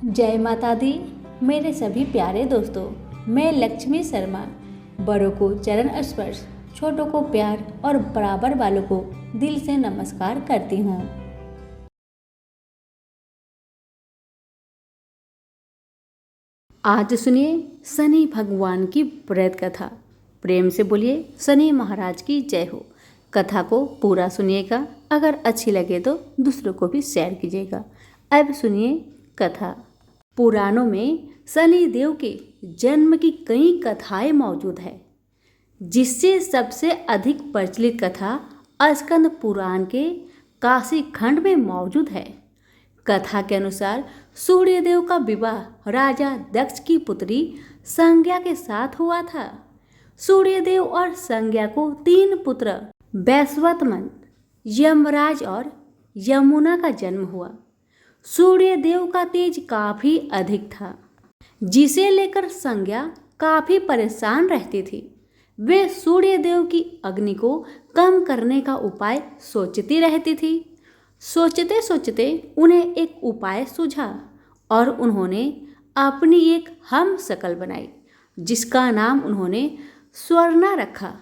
जय माता दी। मेरे सभी प्यारे दोस्तों, मैं लक्ष्मी शर्मा बड़ों को चरण स्पर्श, छोटों को प्यार और बराबर वालों को दिल से नमस्कार करती हूँ। आज सुनिए शनि भगवान की व्रत कथा। प्रेम से बोलिए शनि महाराज की जय हो। कथा को पूरा सुनिएगा, अगर अच्छी लगे तो दूसरों को भी शेयर कीजिएगा। अब सुनिए कथा। पुराणों में शनि देव के जन्म की कई कथाएं मौजूद है, जिससे सबसे अधिक प्रचलित कथा स्कंद पुराण के काशी खंड में मौजूद है। कथा के अनुसार सूर्यदेव का विवाह राजा दक्ष की पुत्री संज्ञा के साथ हुआ था। सूर्यदेव और संज्ञा को 3 पुत्र वैश्वतमन, यमराज और यमुना का जन्म हुआ। सूर्यदेव का तेज काफी अधिक था, जिसे लेकर संज्ञा काफी परेशान रहती थी। वे सूर्यदेव की अग्नि को कम करने का उपाय सोचती रहती थी। सोचते सोचते उन्हें एक उपाय सूझा और उन्होंने अपनी एक हम शकल बनाई, जिसका नाम उन्होंने स्वर्णा रखा।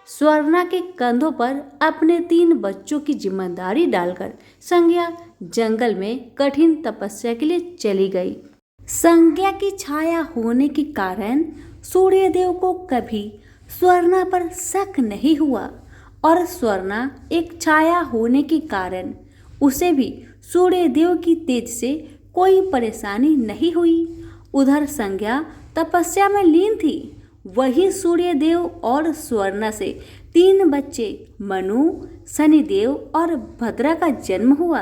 स्वर्णा के कंधों पर अपने 3 बच्चों की जिम्मेदारी डालकर संज्ञा जंगल में कठिन तपस्या के लिए चली गई। संज्ञा की छाया होने के कारण सूर्यदेव को कभी स्वर्णा पर शक नहीं हुआ और स्वर्णा एक छाया होने के कारण उसे भी सूर्यदेव की तेज से कोई परेशानी नहीं हुई। उधर संज्ञा तपस्या में लीन थी। वही सूर्यदेव और स्वर्णा से 3 बच्चे मनु, शनिदेव और भद्रा का जन्म हुआ।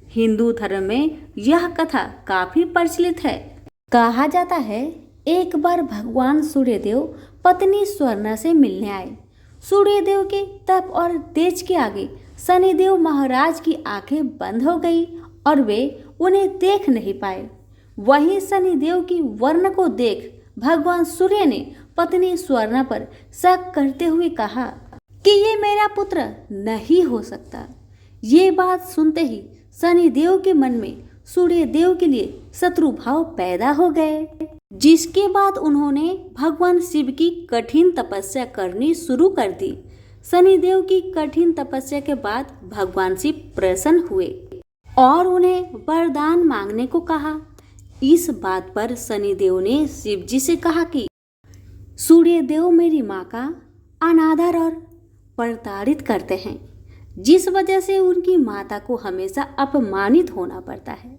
हिंदू धर्म में यह कथा काफी प्रचलित है। कहा जाता है, एक बार भगवान सूर्यदेव पत्नी स्वर्णा से मिलने आए। सूर्यदेव के तप और तेज के आगे शनिदेव महाराज की आंखें बंद हो गई और वे उन्हें देख नहीं पाए। वही शनिदेव की वर्ण को देख भगवान सूर्य ने पत्नी स्वर्णा पर शक करते हुए कहा कि ये मेरा पुत्र नहीं हो सकता। ये बात सुनते ही शनिदेव के मन में सूर्यदेव के लिए शत्रु भाव पैदा हो गए, जिसके बाद उन्होंने भगवान शिव की कठिन तपस्या करनी शुरू कर दी। शनिदेव की कठिन तपस्या के बाद भगवान शिव प्रसन्न हुए और उन्हें वरदान मांगने को कहा। इस बात पर शनिदेव ने शिव जी से कहा कि सूर्यदेव मेरी माँ का अनादर और प्रताड़ित करते हैं, जिस वजह से उनकी माता को हमेशा अपमानित होना पड़ता है।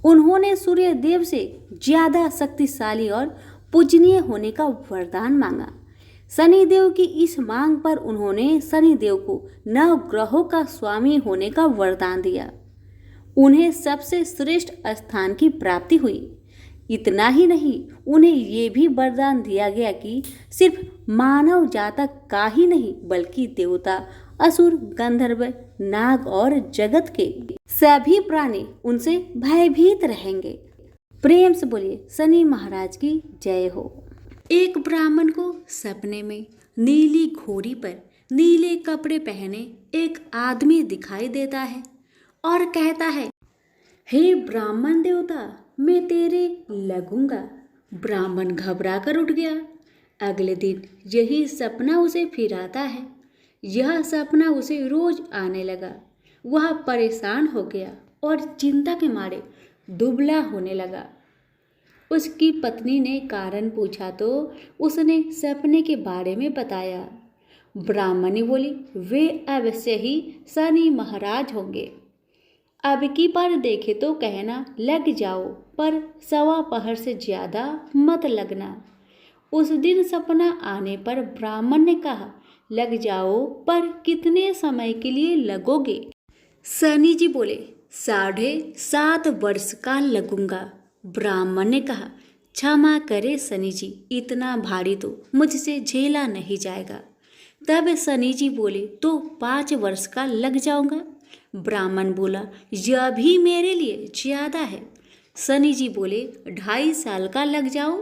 उन्होंने सूर्यदेव से ज्यादा शक्तिशाली और पूजनीय होने का वरदान मांगा। शनिदेव की इस मांग पर उन्होंने शनिदेव को 9 ग्रहों का स्वामी होने का वरदान दिया। उन्हें सबसे श्रेष्ठ स्थान की प्राप्ति हुई। इतना ही नहीं, उन्हें ये भी वरदान दिया गया कि सिर्फ मानव जातक का ही नहीं, बल्कि देवता, असुर, गंधर्व, नाग और जगत के सभी प्राणी उनसे भयभीत रहेंगे। प्रेम से बोलिए शनि महाराज की जय हो। एक ब्राह्मण को सपने में नीली घोड़ी पर नीले कपड़े पहने एक आदमी दिखाई देता है और कहता है, हे ब्राह्मण देवता, मैं तेरे लगूंगा। ब्राह्मण घबरा कर उठ गया। अगले दिन यही सपना उसे फिर आता है। यह सपना उसे रोज आने लगा। वह परेशान हो गया और चिंता के मारे दुबला होने लगा। उसकी पत्नी ने कारण पूछा तो उसने सपने के बारे में बताया। ब्राह्मणी बोली, वे अवश्य ही शनि महाराज होंगे। अब की बार देखे तो कहना लग जाओ, पर 1.25 पहर से ज्यादा मत लगना। उस दिन सपना आने पर ब्राह्मण ने कहा, लग जाओ, पर कितने समय के लिए लगोगे? शनि जी बोले, 7.5 वर्ष का लगूंगा। ब्राह्मण ने कहा, क्षमा करे शनि जी, इतना भारी तो मुझसे झेला नहीं जाएगा। तब शनि जी बोले, तो 5 वर्ष का लग जाऊंगा। ब्राह्मण बोला, यह भी मेरे लिए ज्यादा है। शनि जी बोले, 2.5 साल का लग जाओ।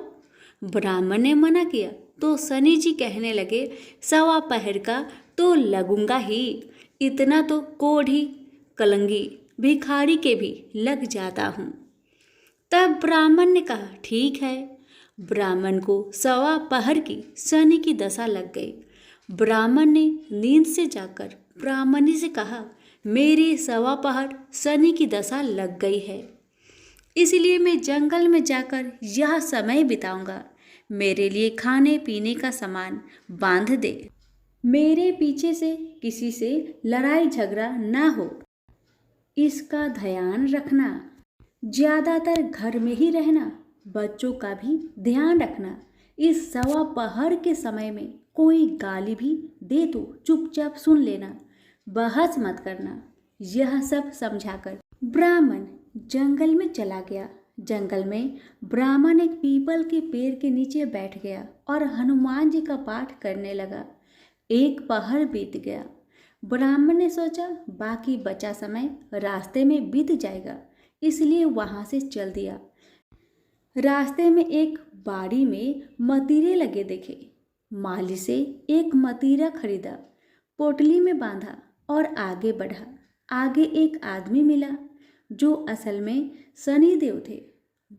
ब्राह्मण ने मना किया तो शनि जी कहने लगे, 1.25 पहर का तो लगूंगा ही, इतना तो कोढ़ी, कलंगी, भिखारी के भी लग जाता हूँ। तब ब्राह्मण ने कहा, ठीक है। ब्राह्मण को सवा पहर की शनि की दशा लग गई। ब्राह्मण ने नींद से जाकर ब्राह्मणी से कहा, मेरी सवा पहर शनि की दशा लग गई है, इसलिए मैं जंगल में जाकर यह समय बिताऊंगा। मेरे लिए खाने पीने का सामान बांध दे। मेरे पीछे से किसी से लड़ाई झगड़ा ना हो, इसका ध्यान रखना। ज्यादातर घर में ही रहना, बच्चों का भी ध्यान रखना। इस सवा पहर के समय में कोई गाली भी दे तो चुपचाप सुन लेना, बहस मत करना। यह सब समझाकर ब्राह्मण जंगल में चला गया। जंगल में ब्राह्मण एक पीपल के पेड़ के नीचे बैठ गया और हनुमान जी का पाठ करने लगा। एक पहर बीत गया। ब्राह्मण ने सोचा बाकी बचा समय रास्ते में बीत जाएगा, इसलिए वहां से चल दिया। रास्ते में एक बाड़ी में मतीरे लगे देखे। माली से एक मतीरा खरीदा, पोटली में बांधा और आगे बढ़ा। आगे एक आदमी मिला जो असल में शनिदेव थे।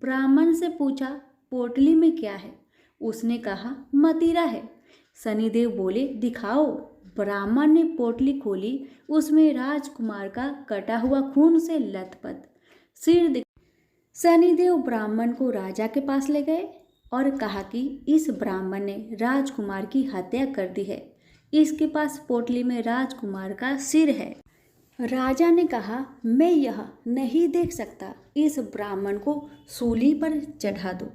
ब्राह्मण से पूछा, पोटली में क्या है? उसने कहा, मतीरा है। शनिदेव बोले, दिखाओ। ब्राह्मण ने पोटली खोली। उसमें राजकुमार का कटा हुआ खून से लथपथ सिर। शनिदेव ब्राह्मण को राजा के पास ले गए और कहा कि इस ब्राह्मण ने राजकुमार की हत्या कर दी है। इसके पास पोटली में राजकुमार का सिर है। राजा ने कहा, मैं यह नहीं देख सकता, इस ब्राह्मण को सूली पर चढ़ा दो।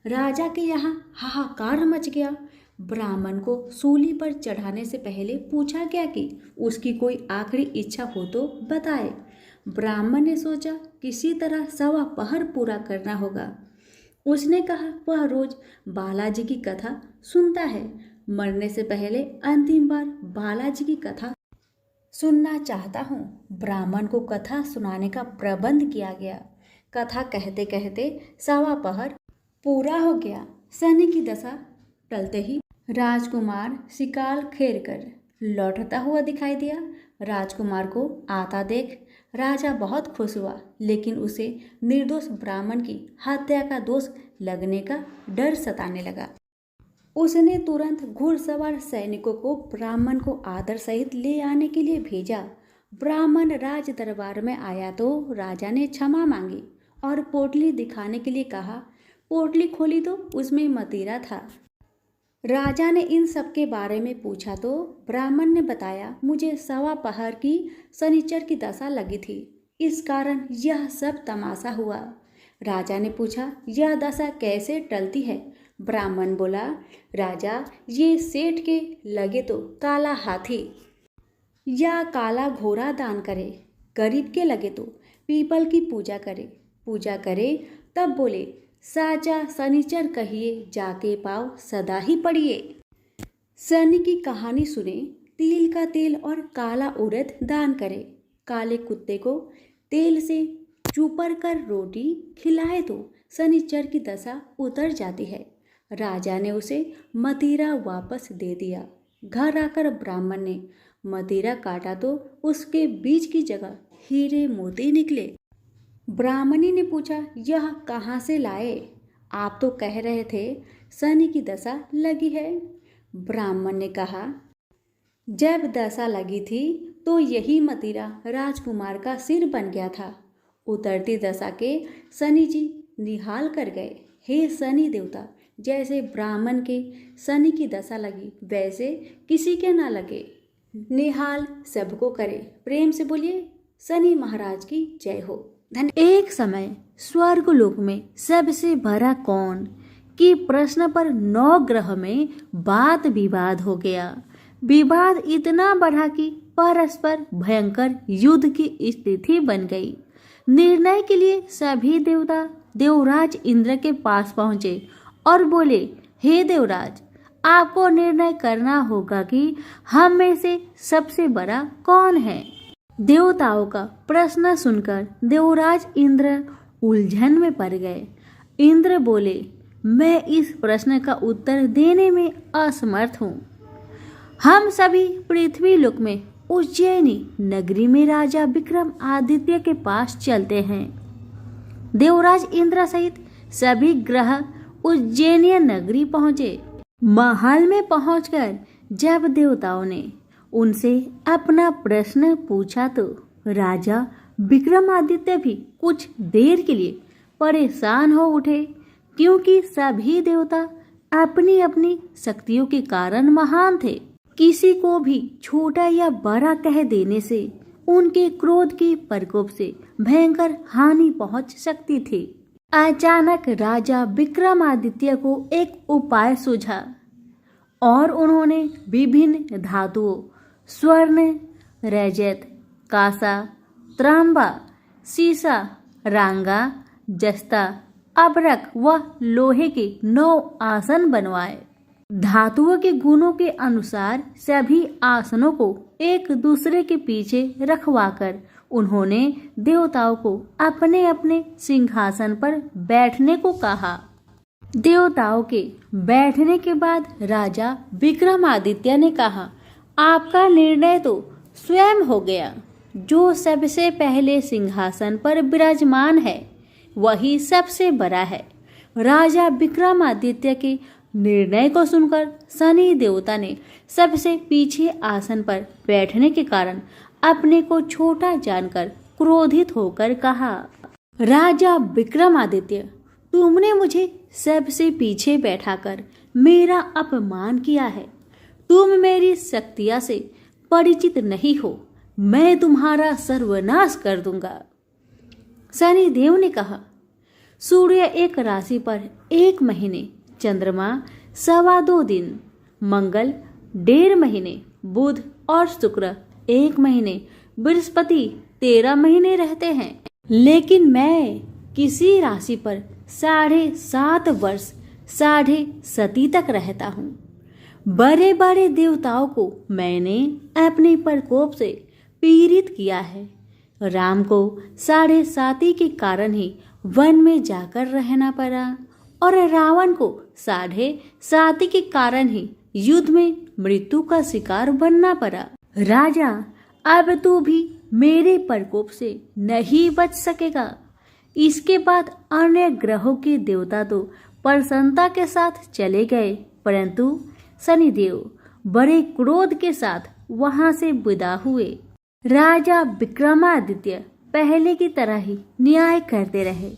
राजा के यहाँ हाहाकार मच गया। ब्राह्मण को सूली पर चढ़ाने से पहले पूछा गया कि उसकी कोई आखिरी इच्छा हो तो बताए। ब्राह्मण ने सोचा किसी तरह सवा पहर पूरा करना होगा। उसने कहा, वह रोज बालाजी की कथा सुनता है। मरने से पहले अंतिम बार बालाजी की कथा सुनना चाहता हूँ। ब्राह्मण को कथा सुनाने का प्रबंध किया गया। कथा कहते कहते सवा पहर पूरा हो गया। शनि की दशा टलते ही राजकुमार शिकार खेर कर लौटता हुआ दिखाई दिया। राजकुमार को आता देख राजा बहुत खुश हुआ, लेकिन उसे निर्दोष ब्राह्मण की हत्या का दोष लगने का डर सताने लगा। उसने तुरंत घुड़सवार सैनिकों को ब्राह्मण को आदर सहित ले आने के लिए भेजा। ब्राह्मण राज दरबार में आया तो राजा ने क्षमा मांगी और पोटली दिखाने के लिए कहा। पोटली खोली तो उसमें मतीरा था। राजा ने इन सब के बारे में पूछा तो ब्राह्मण ने बताया, मुझे सवा पहर की शनिचर की दशा लगी थी, इस कारण यह सब तमाशा हुआ। राजा ने पूछा, यह दशा कैसे टलती है? ब्राह्मण बोला, राजा, ये सेठ के लगे तो काला हाथी या काला घोड़ा दान करे, गरीब के लगे तो पीपल की पूजा करे। तब बोले, साचा शनिचर कहिए, जाके पाव सदा ही पड़िए। शनि की कहानी सुने, तिल का तेल और काला उड़द दान करे, काले कुत्ते को तेल से चूपर कर रोटी खिलाए तो शनिचर की दशा उतर जाती है। राजा ने उसे मतीरा वापस दे दिया। घर आकर ब्राह्मण ने मतीरा काटा तो उसके बीज की जगह हीरे मोती निकले। ब्राह्मणी ने पूछा, यह कहाँ से लाए? आप तो कह रहे थे शनि की दशा लगी है। ब्राह्मण ने कहा, जब दशा लगी थी तो यही मतीरा राजकुमार का सिर बन गया था। उतरती दशा के शनि जी निहाल कर गए। हे शनि देवता, जैसे ब्राह्मण के शनि की दशा लगी वैसे किसी के ना लगे, निहाल सबको करे। प्रेम से बोलिए, शनि महाराज की जय हो। एक समय स्वर्गलोक में सबसे बड़ा कौन कि प्रश्न पर 9 ग्रह में वाद विवाद हो गया। विवाद इतना बढ़ा कि परस्पर भयंकर युद्ध की स्थिति बन गई। निर्णय के लिए सभी देवता देवराज इंद्र के पास पहुंचे और बोले, हे देवराज, आपको निर्णय करना होगा कि हम में से सबसे बड़ा कौन है। देवताओं का प्रश्न सुनकर देवराज इंद्र उलझन में पड़ गए। इंद्र बोले, मैं इस प्रश्न का उत्तर देने में असमर्थ हूँ। हम सभी पृथ्वी लोक में उज्जैनी नगरी में राजा विक्रम आदित्य के पास चलते हैं। देवराज इंद्र सहित सभी ग्रह उज्जैनिया नगरी पहुंचे। महल में पहुंचकर जब देवताओं ने उनसे अपना प्रश्न पूछा तो राजा विक्रमादित्य भी कुछ देर के लिए परेशान हो उठे, क्योंकि सभी देवता अपनी अपनी शक्तियों के कारण महान थे। किसी को भी छोटा या बड़ा कह देने से उनके क्रोध के प्रकोप से भयंकर हानि पहुंच सकती थी। अचानक राजा विक्रमादित्य को एक उपाय सूझा और उन्होंने विभिन्न धातुओं स्वर्ण, रजत, कांसा, तांबा, सीसा, रांगा, जस्ता, अबरक व लोहे के 9 आसन बनवाए। धातुओं के गुणों के अनुसार सभी आसनों को एक दूसरे के पीछे रखवाकर उन्होंने देवताओं को अपने अपने सिंहासन पर बैठने को कहा। देवताओं के बैठने के बाद राजा विक्रमादित्य ने कहा, आपका निर्णय तो स्वयं हो गया। जो सबसे पहले सिंहासन पर विराजमान है वही सबसे बड़ा है। राजा विक्रमादित्य के निर्णय को सुनकर शनि देवता ने सबसे पीछे आसन पर बैठने के कारण अपने को छोटा जानकर क्रोधित होकर कहा, राजा विक्रमादित्य, तुमने मुझे सबसे पीछे बैठाकर मेरा अपमान किया है। तुम मेरी शक्तियां से परिचित नहीं हो। मैं तुम्हारा सर्वनाश कर दूंगा। शनि देव ने कहा, सूर्य एक राशि पर 1 महीने, चंद्रमा 2.25 दिन, मंगल 1.5 महीने, बुध और शुक्र 1 महीने, बृहस्पति 13 महीने रहते हैं। लेकिन मैं किसी राशि पर 7.5 वर्ष 7.5 तक रहता हूँ। बड़े बड़े देवताओं को मैंने अपने प्रकोप से पीड़ित किया है। राम को 7.5 के कारण ही वन में जाकर रहना पड़ा और रावण को 7.5 के कारण ही युद्ध में मृत्यु का शिकार बनना पड़ा। राजा, अब तू भी मेरे प्रकोप से नहीं बच सकेगा। इसके बाद अन्य ग्रहों के देवता तो प्रसन्नता के साथ चले गए, परंतु शनिदेव बड़े क्रोध के साथ वहां से विदा हुए। राजा विक्रमादित्य पहले की तरह ही न्याय करते रहे।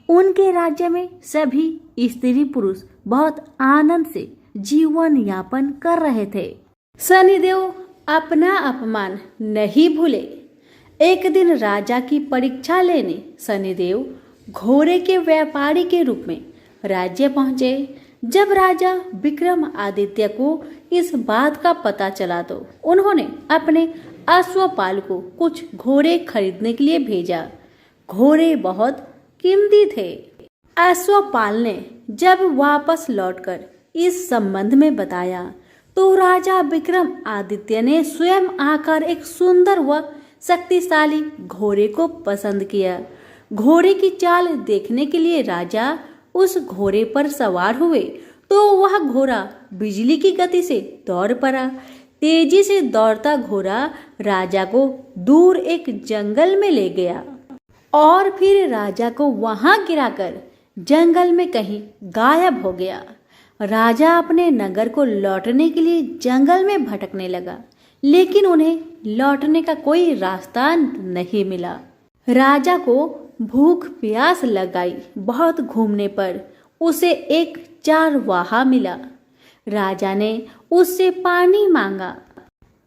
उनके राज्य में सभी स्त्री पुरुष बहुत आनंद से जीवन यापन कर रहे थे। शनिदेव अपना अपमान नहीं भूले। एक दिन राजा की परीक्षा लेने शनिदेव घोड़े के व्यापारी के रूप में राज्य पहुंचे। जब राजा विक्रमादित्य को इस बात का पता चला तो उन्होंने अपने अश्वपाल को कुछ घोड़े खरीदने के लिए भेजा। घोड़े बहुत कीमती थे। अश्वपाल ने जब वापस लौटकर इस संबंध में बताया तो राजा विक्रमादित्य ने स्वयं आकर एक सुंदर व शक्तिशाली घोड़े को पसंद किया। घोड़े की चाल देखने के लिए राजा उस घोड़े पर सवार हुए तो वह घोड़ा बिजली की गति से दौड़ पड़ा। तेजी से दौड़ता घोड़ा राजा को दूर एक जंगल में ले गया और फिर राजा को वहां गिराकर जंगल में कहीं गायब हो गया। राजा अपने नगर को लौटने के लिए जंगल में भटकने लगा, लेकिन उन्हें लौटने का कोई रास्ता नहीं मिला। राजा को भूख प्यास लगाई। बहुत घूमने पर उसे एक चारवाहा मिला। राजा ने उससे पानी मांगा।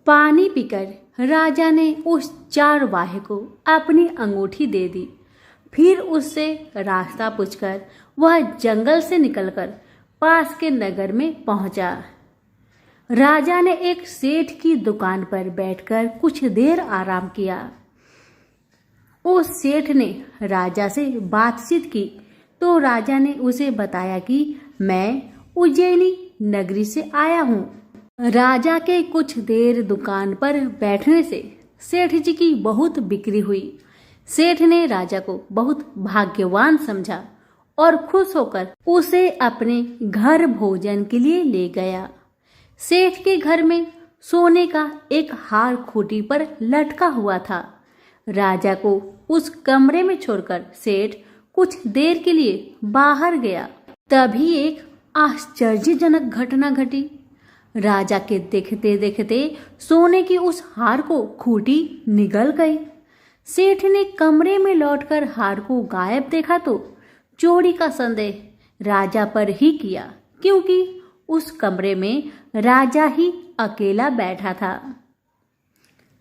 पानी पीकर राजा ने उस चारवाहे को अपनी अंगूठी दे दी। फिर उससे रास्ता पूछकर वह जंगल से निकलकर पास के नगर में पहुंचा। राजा ने एक सेठ की दुकान पर बैठकर कुछ देर आराम किया। उस सेठ ने राजा से बातचीत की तो राजा ने उसे बताया कि मैं उज्जैनी नगरी से आया हूँ। राजा के कुछ देर दुकान पर बैठने से सेठ जी की बहुत बिक्री हुई। सेठ ने राजा को बहुत भाग्यवान समझा और खुश होकर उसे अपने घर भोजन के लिए ले गया। सेठ के घर में सोने का एक हार खूंटी पर लटका हुआ था। राजा को उस कमरे में छोड़कर सेठ कुछ देर के लिए बाहर गया। तभी एक आश्चर्यजनक घटना घटी। राजा के देखते देखते सोने की उस हार को खूंटी निगल गई। सेठ ने कमरे में लौटकर हार को गायब देखा तो चोरी का संदेह राजा पर ही किया, क्योंकि उस कमरे में राजा ही अकेला बैठा था।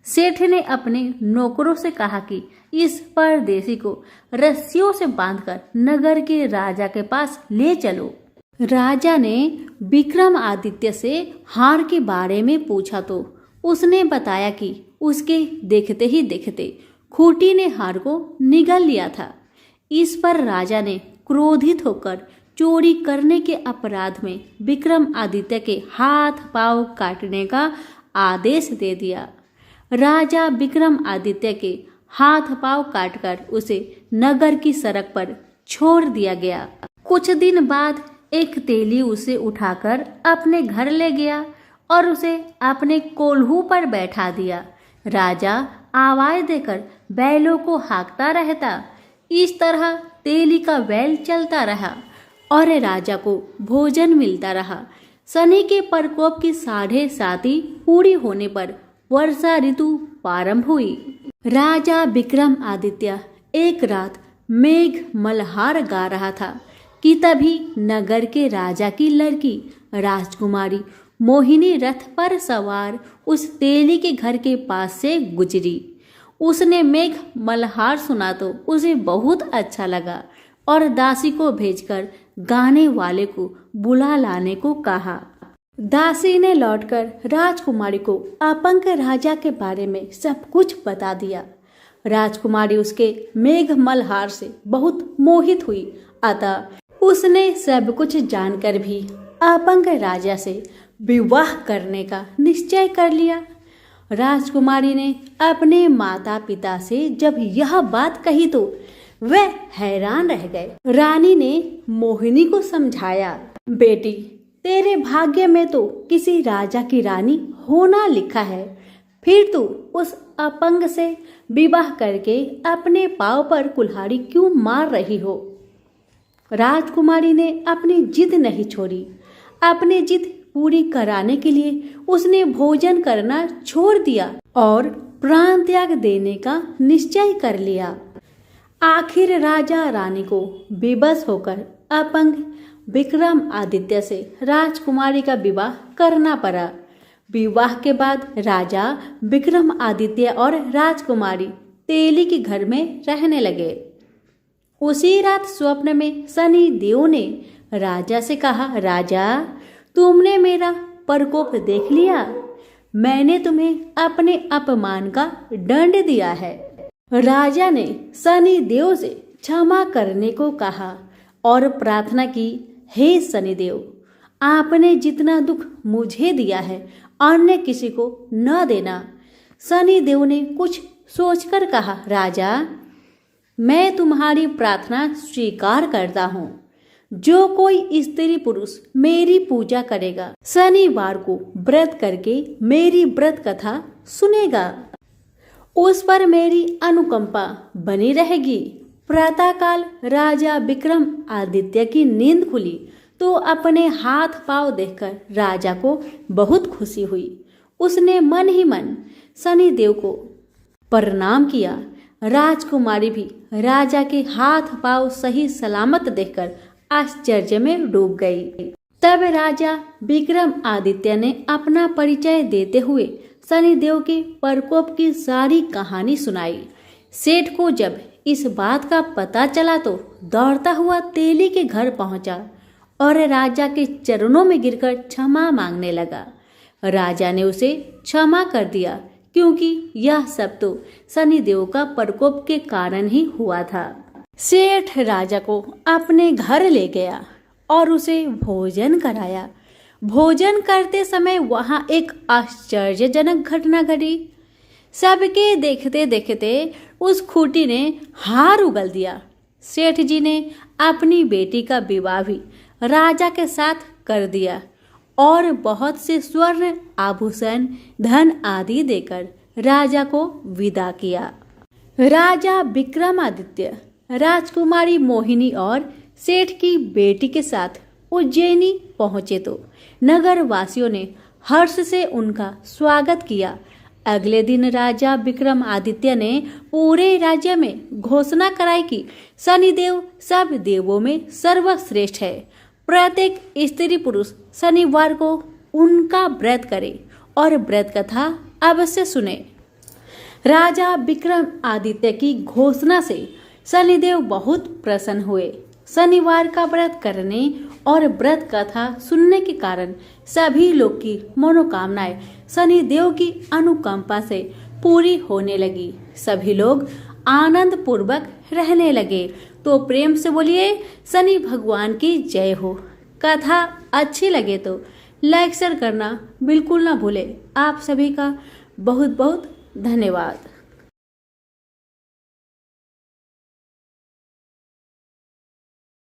सेठ ने अपने नौकरों से कहा कि इस परदेसी को रस्सियों से बांधकर नगर के राजा के पास ले चलो। राजा ने विक्रमादित्य से हार के बारे में पूछा तो उसने बताया कि उसके देखते ही देखते खूंटी ने हार को निगल लिया था। इस पर राजा ने क्रोधित होकर चोरी करने के अपराध में विक्रमादित्य के हाथ पांव काटने का आदेश दे दिया। राजा विक्रमादित्य के हाथ पांव काटकर उसे नगर की सड़क पर छोड़ दिया गया। कुछ दिन बाद एक तेली उसे उठाकर अपने घर ले गया और उसे अपने कोल्हू पर बैठा दिया। राजा आवाज देकर बैलों को हाँकता रहता। इस तरह तेली का बैल चलता रहा और राजा को भोजन मिलता रहा। शनि के प्रकोप की 7.5 पूरी होने पर वर्षा ऋतु प्रारंभ हुई। राजा विक्रमादित्य एक रात मेघ मल्हार गा रहा था कि तभी नगर के राजा की लड़की राजकुमारी मोहिनी रथ पर सवार उस तेली के घर के पास से गुजरी। उसने मेघ मल्हार सुना तो उसे बहुत अच्छा लगा और दासी को भेजकर गाने वाले को बुला लाने को कहा। दासी ने लौटकर राजकुमारी को अपंग राजा के बारे में सब कुछ बता दिया। राजकुमारी उसके मेघ मल्हार से बहुत मोहित हुई, अतः उसने सब कुछ जानकर भी अपंग राजा से विवाह करने का निश्चय कर लिया। राजकुमारी ने अपने माता पिता से जब यह बात कही तो वे हैरान रह गए। रानी ने मोहिनी को समझाया, बेटी तेरे भाग्य में तो किसी राजा की रानी होना लिखा है, फिर तू उस अपंग से विवाह करके अपने पांव पर कुल्हाड़ी क्यों मार रही हो। राजकुमारी ने अपनी जिद नहीं छोड़ी। अपनी जिद पूरी कराने के लिए उसने भोजन करना छोड़ दिया और प्राण त्याग देने का निश्चय कर लिया। आखिर राजा रानी को विवश होकर अपंग विक्रमादित्य से राजकुमारी का विवाह करना पड़ा। विवाह के बाद राजा विक्रमादित्य और राजकुमारी तेली के घर में रहने लगे। उसी रात स्वप्न में शनि देव ने राजा से कहा, राजा तुमने मेरा प्रकोप देख लिया, मैंने तुम्हें अपने अपमान का दंड दिया है। राजा ने शनि देव से क्षमा करने को कहा और प्रार्थना की, हे शनिदेव आपने जितना दुख मुझे दिया है अन्य किसी को न देना। शनिदेव ने कुछ सोचकर कहा, राजा मैं तुम्हारी प्रार्थना स्वीकार करता हूँ। जो कोई स्त्री पुरुष मेरी पूजा करेगा शनिवार को व्रत करके मेरी व्रत कथा सुनेगा, उस पर मेरी अनुकंपा बनी रहेगी। प्रातःकाल राजा विक्रमादित्य की नींद खुली तो अपने हाथ पांव देखकर राजा को बहुत खुशी हुई। उसने मन ही मन शनिदेव को प्रणाम किया। राजकुमारी भी राजा के हाथ पांव सही सलामत देखकर आश्चर्य में डूब गई। तब राजा विक्रमादित्य ने अपना परिचय देते हुए शनिदेव के प्रकोप की सारी कहानी सुनाई। सेठ को जब इस बात का पता चला तो दौड़ता हुआ तेली के घर पहुंचा और राजा के चरणों में गिरकर क्षमा मांगने लगा। राजा ने उसे क्षमा कर दिया, क्योंकि यह सब तो शनिदेव का प्रकोप के कारण ही हुआ था। सेठ राजा को अपने घर ले गया और उसे भोजन कराया। भोजन करते समय वहां एक आश्चर्यजनक घटना घटी। सबके देखते देखते उस खूंटी ने हार उगल दिया। सेठ जी ने अपनी बेटी का विवाह भी राजा के साथ कर दिया और बहुत से स्वर्ण आभूषण धन आदि देकर राजा को विदा किया। राजा विक्रमादित्य राजकुमारी मोहिनी और सेठ की बेटी के साथ उज्जैनी पहुंचे तो नगर वासियों ने हर्ष से उनका स्वागत किया। अगले दिन राजा विक्रमादित्य ने पूरे राज्य में घोषणा कराई कि शनिदेव सब देवों में सर्वश्रेष्ठ है। प्रत्येक स्त्री पुरुष शनिवार को उनका व्रत करे और व्रत कथा अवश्य सुने। राजा विक्रमादित्य की घोषणा से शनिदेव बहुत प्रसन्न हुए। शनिवार का व्रत करने और व्रत कथा सुनने के कारण सभी लोग की मनोकामनाएं शनिदेव की अनुकंपा से पूरी होने लगी। सभी लोग आनंद पूर्वक रहने लगे। तो प्रेम से बोलिए शनि भगवान की जय हो। कथा अच्छी लगे तो लाइक शेयर करना बिल्कुल ना भूले। आप सभी का बहुत बहुत धन्यवाद।